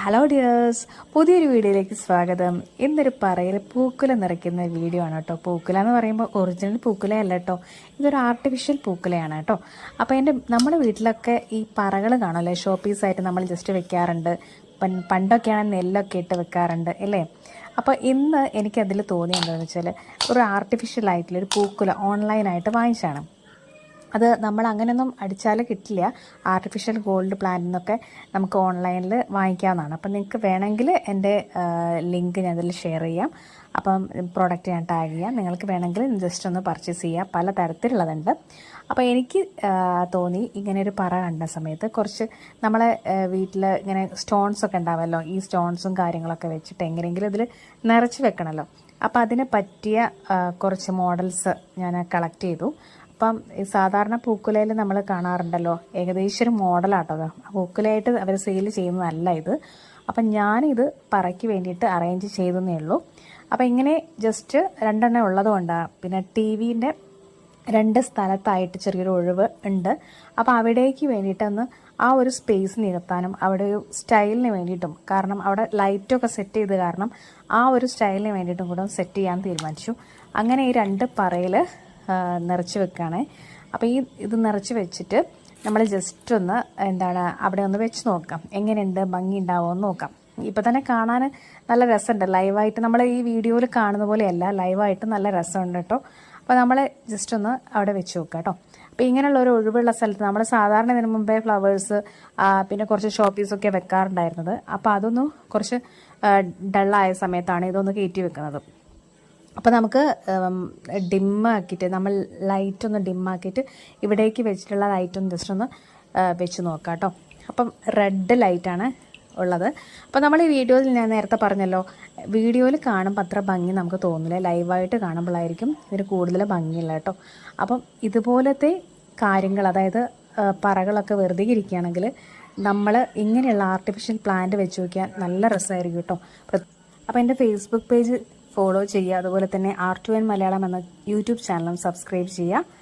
Hello dears, പുതിയൊരു വീഡിയോയിലേക്ക് സ്വാഗതം. ഇന്നൊരു പറയിൽ പൂക്കുല നിറയ്ക്കുന്ന വീഡിയോ ആണ് കേട്ടോ. പൂക്കുല എന്ന് പറയുമ്പോൾ ഒറിജിനൽ പൂക്കുലയല്ല കേട്ടോ, ഇതൊരു ആർട്ടിഫിഷ്യൽ പൂക്കുലയാണ് കേട്ടോ. അപ്പോൾ നമ്മുടെ വീട്ടിലൊക്കെ ഈ പറകൾ കാണുമല്ലേ, ഷോ പീസായിട്ട് നമ്മൾ ജസ്റ്റ് വെക്കാറുണ്ട്. പണ്ടൊക്കെയാണ് നെല്ലൊക്കെ ഇട്ട് വെക്കാറുണ്ട് അല്ലേ. അപ്പോൾ ഇന്ന് എനിക്കതിൽ തോന്നിയത് എന്താണെന്ന് വെച്ചാൽ, ഒരു ആർട്ടിഫിഷ്യൽ ആയിട്ടുള്ളൊരു പൂക്കുല ഓൺലൈനായിട്ട് വാങ്ങിച്ചാണ്. അത് നമ്മൾ അങ്ങനെയൊന്നും അടിച്ചാൽ കിട്ടില്ല. ആർട്ടിഫിഷ്യൽ ഗോൾഡ് പ്ലാന്റിൽ നിന്നൊക്കെ നമുക്ക് ഓൺലൈനിൽ വാങ്ങിക്കാവുന്നതാണ്. അപ്പം നിങ്ങൾക്ക് വേണമെങ്കിൽ എൻ്റെ ലിങ്ക് ഞാൻ അതിൽ ഷെയർ ചെയ്യാം. അപ്പം പ്രോഡക്റ്റ് ഞാൻ ടാഗ് ചെയ്യാം. നിങ്ങൾക്ക് വേണമെങ്കിൽ ജസ്റ്റ് ഒന്ന് പർച്ചേസ് ചെയ്യാം. പല തരത്തിലുള്ളതുണ്ട്. അപ്പോൾ എനിക്ക് തോന്നി, ഇങ്ങനെ ഒരു പറ കണ്ട സമയത്ത് കുറച്ച് നമ്മളെ വീട്ടിൽ ഇങ്ങനെ സ്റ്റോൺസ് ഒക്കെ ഉണ്ടാവുമല്ലോ, ഈ സ്റ്റോൺസും കാര്യങ്ങളൊക്കെ വെച്ചിട്ട് എങ്ങനെയെങ്കിലും ഇതിൽ നിറച്ച് വെക്കണമല്ലോ. അപ്പോൾ അതിന് പറ്റിയ കുറച്ച് മോഡൽസ് ഞാൻ കളക്ട് ചെയ്തു. അപ്പം ഈ സാധാരണ പൂക്കുലയിൽ നമ്മൾ കാണാറുണ്ടല്ലോ, ഏകദേശം ഒരു മോഡലാട്ടോ അത്. പൂക്കുലയായിട്ട് അവർ സെയിൽ ചെയ്യുന്നതല്ല ഇത്. അപ്പം ഞാനിത് പറയ്ക്ക് വേണ്ടിയിട്ട് അറേഞ്ച് ചെയ്തതേ ഉള്ളൂ. അപ്പം ഇങ്ങനെ ജസ്റ്റ് രണ്ടെണ്ണം ഉള്ളതുകൊണ്ടാണ്. പിന്നെ ടി വിൻ്റെ 2 സ്ഥലത്തായിട്ട് ചെറിയൊരു ഒഴിവ് ഉണ്ട്. അപ്പോൾ അവിടേക്ക് വേണ്ടിയിട്ടൊന്ന് ആ ഒരു സ്പേസ് നികത്താനും അവിടെ ഒരു സ്റ്റൈലിന് വേണ്ടിയിട്ടും, കാരണം അവിടെ ലൈറ്റൊക്കെ സെറ്റ് ചെയ്ത് കാരണം ആ ഒരു സ്റ്റൈലിന് വേണ്ടിയിട്ടും കൂടെ സെറ്റ് ചെയ്യാൻ തീരുമാനിച്ചു. അങ്ങനെ ഈ 2 പറയിൽ നിറച്ച് വെക്കുകയാണ്. അപ്പോൾ ഇത് നിറച്ച് വെച്ചിട്ട് നമ്മൾ ജസ്റ്റ് ഒന്ന് അവിടെ ഒന്ന് വെച്ച് നോക്കാം, എങ്ങനെയുണ്ട്, ഭംഗി ഉണ്ടാവുമോ എന്ന് നോക്കാം. ഇപ്പോൾ തന്നെ കാണാൻ നല്ല രസമുണ്ട്. ലൈവായിട്ട് നമ്മൾ ഈ വീഡിയോയിൽ കാണുന്ന പോലെയല്ല, ലൈവായിട്ട് നല്ല രസമുണ്ട് കേട്ടോ. അപ്പോൾ നമ്മൾ ജസ്റ്റ് ഒന്ന് അവിടെ വെച്ച് നോക്കാം കേട്ടോ. അപ്പോൾ ഇങ്ങനെയുള്ള ഒരു ഒഴിവുള്ള സ്ഥലത്ത് നമ്മൾ സാധാരണ ഇതിന് മുമ്പേ ഫ്ലവേഴ്സ് പിന്നെ കുറച്ച് ഷോപ്പീസൊക്കെ വെക്കാറുണ്ടായിരുന്നത്. അപ്പോൾ അതൊന്ന് കുറച്ച് ഡള്ളായ സമയത്താണ് ഇതൊന്ന് കയറ്റി വെക്കുന്നത്. അപ്പോൾ നമുക്ക് ഡിമ്മാക്കിയിട്ട്, നമ്മൾ ലൈറ്റൊന്ന് ഡിമ്മാക്കിയിട്ട് ഇവിടേക്ക് വെച്ചിട്ടുള്ള ലൈറ്റൊന്ന് ജസ്റ്റ് ഒന്ന് വെച്ച് നോക്കാം കേട്ടോ. അപ്പം റെഡ് ലൈറ്റാണ് ഉള്ളത്. അപ്പോൾ നമ്മൾ ഈ വീഡിയോയിൽ ഞാൻ നേരത്തെ പറഞ്ഞല്ലോ, വീഡിയോയിൽ കാണുമ്പോൾ അത്ര ഭംഗി നമുക്ക് തോന്നില്ല, ലൈവായിട്ട് കാണുമ്പോഴായിരിക്കും ഇതിന് കൂടുതൽ ഭംഗിയില്ല കേട്ടോ. അപ്പം ഇതുപോലത്തെ കാര്യങ്ങൾ, അതായത് പറകളൊക്കെ വെറുതെ ഇരിക്കുകയാണെങ്കിൽ നമ്മൾ ഇങ്ങനെയുള്ള ആർട്ടിഫിഷ്യൽ പ്ലാന്റ് വെച്ച് നോക്കിയാൽ നല്ല രസമായിരിക്കും കേട്ടോ. അപ്പോൾ എൻ്റെ ഫേസ്ബുക്ക് പേജ് ഫോളോ ചെയ്യുക. അതുപോലെ തന്നെ R2N മലയാളം എന്ന യൂട്യൂബ് ചാനലും സബ്സ്ക്രൈബ് ചെയ്യുക.